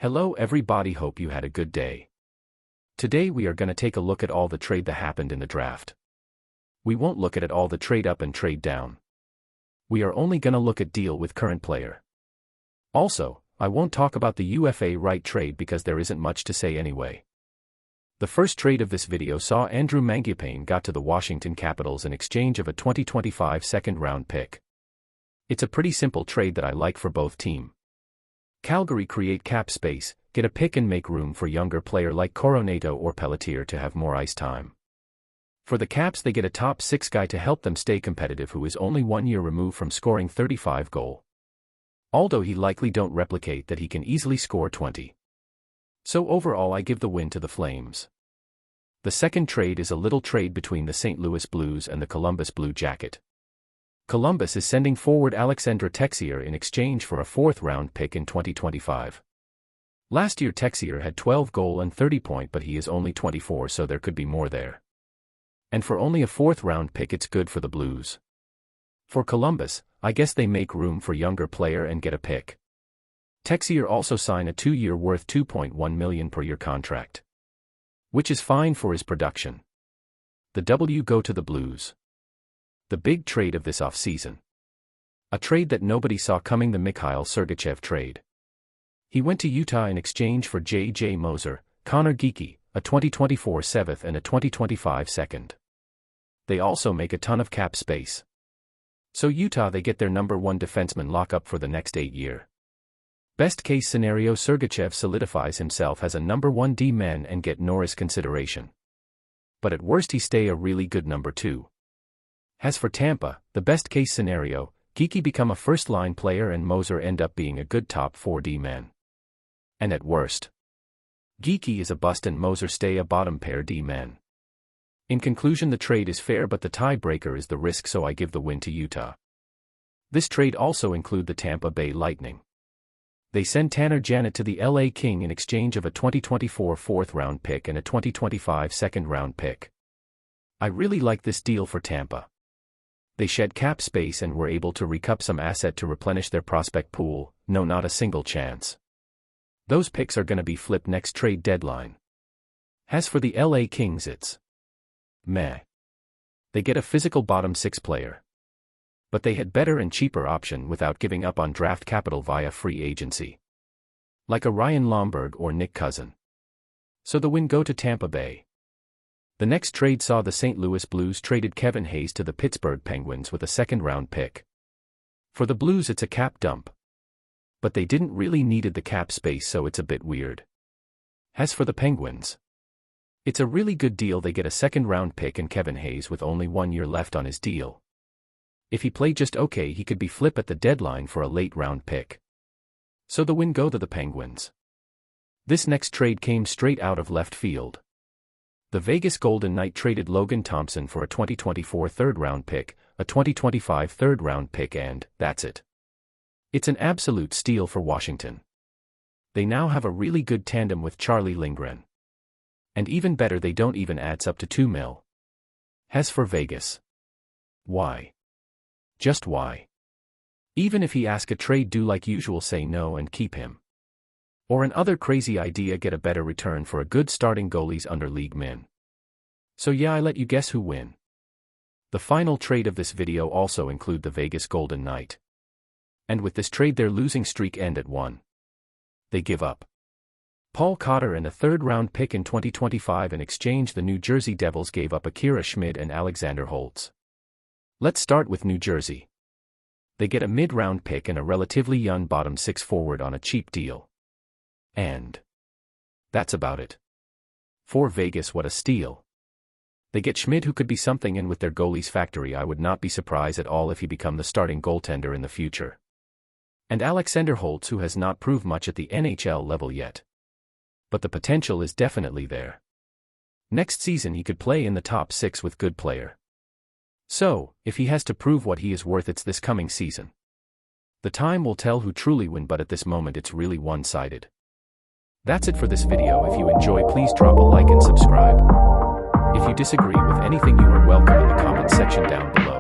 Hello everybody, hope you had a good day. Today we are going to take a look at all the trade that happened in the draft. We won't look at all the trade up and trade down. We are only going to look at deal with current player. Also, I won't talk about the UFA right trade because there isn't much to say anyway. The first trade of this video saw Andrew Mangiapane got to the Washington Capitals in exchange of a 2025 second-round pick. It's a pretty simple trade that I like for both team. Calgary create cap space, get a pick and make room for younger player like Coronato or Pelletier to have more ice time. For the Caps they get a top 6 guy to help them stay competitive who is only 1 year removed from scoring 35 goals. Although he likely don't replicate that, he can easily score 20. So overall I give the win to the Flames. The second trade is a little trade between the St. Louis Blues and the Columbus Blue Jacket. Columbus is sending forward Alexandre Texier in exchange for a 4th-round pick in 2025. Last year Texier had 12 goals and 30 points, but he is only 24, so there could be more there. And for only a 4th-round pick it's good for the Blues. For Columbus, I guess they make room for younger player and get a pick. Texier also signed a 2-year worth $2.1 million per year contract, which is fine for his production. The W go to the Blues. The big trade of this offseason. A trade that nobody saw coming, the Mikhail Sergachev trade. He went to Utah in exchange for J.J. Moser, Connor Geekie, a 2024 7th and a 2025 2nd. They also make a ton of cap space. So Utah they get their number 1 defenseman lockup for the next 8 years. Best case scenario, Sergachev solidifies himself as a number 1 D-man and get Norris consideration. But at worst he stay a really good number 2. As for Tampa, the best case scenario, Geekie become a first-line player and Moser end up being a good top 4 D-man. And at worst, Geekie is a bust and Moser stay a bottom pair D-man. In conclusion, the trade is fair, but the tiebreaker is the risk, so I give the win to Utah. This trade also include the Tampa Bay Lightning. They send Tanner Janet to the LA King in exchange of a 2024 4th-round pick and a 2025 2nd-round pick. I really like this deal for Tampa. They shed cap space and were able to recoup some asset to replenish their prospect pool. No, not a single chance. Those picks are going to be flipped next trade deadline. As for the LA Kings, it's meh. They get a physical bottom 6 player. But they had better and cheaper option without giving up on draft capital via free agency, like a Ryan Lomberg or Nick Cousin. So the win go to Tampa Bay. The next trade saw the St. Louis Blues traded Kevin Hayes to the Pittsburgh Penguins with a 2nd-round pick. For the Blues it's a cap dump. But they didn't really needed the cap space, so it's a bit weird. As for the Penguins, it's a really good deal. They get a 2nd-round pick and Kevin Hayes with only 1 year left on his deal. If he played just okay, he could be flipped at the deadline for a late-round pick. So the win go to the Penguins. This next trade came straight out of left field. The Vegas Golden Knights traded Logan Thompson for a 2024 3rd-round pick, a 2025 3rd-round pick, and that's it. It's an absolute steal for Washington. They now have a really good tandem with Charlie Lindgren. And even better, they don't even adds up to $2 million. As for Vegas, why? Just why? Even if he ask a trade, do like usual, say no and keep him. Or an other crazy idea, get a better return for a good starting goalies under league min. So yeah, I let you guess who win. The final trade of this video also include the Vegas Golden Knights. And with this trade their losing streak end at 1. They give up Paul Cotter and a 3rd-round pick in 2025 in exchange. The New Jersey Devils gave up Akira Schmid and Alexander Holtz. Let's start with New Jersey. They get a mid-round pick and a relatively young bottom 6 forward on a cheap deal. And that's about it. For Vegas, what a steal. They get Schmid, who could be something, and with their goalies factory I would not be surprised at all if he become the starting goaltender in the future. And Alexander Holtz, who has not proved much at the NHL level yet. But the potential is definitely there. Next season he could play in the top 6 with good player. So, if he has to prove what he is worth, it's this coming season. The time will tell who truly win, but at this moment it's really one-sided. That's it for this video. If you enjoy, please drop a like and subscribe. If you disagree with anything, you are welcome in the comment section down below.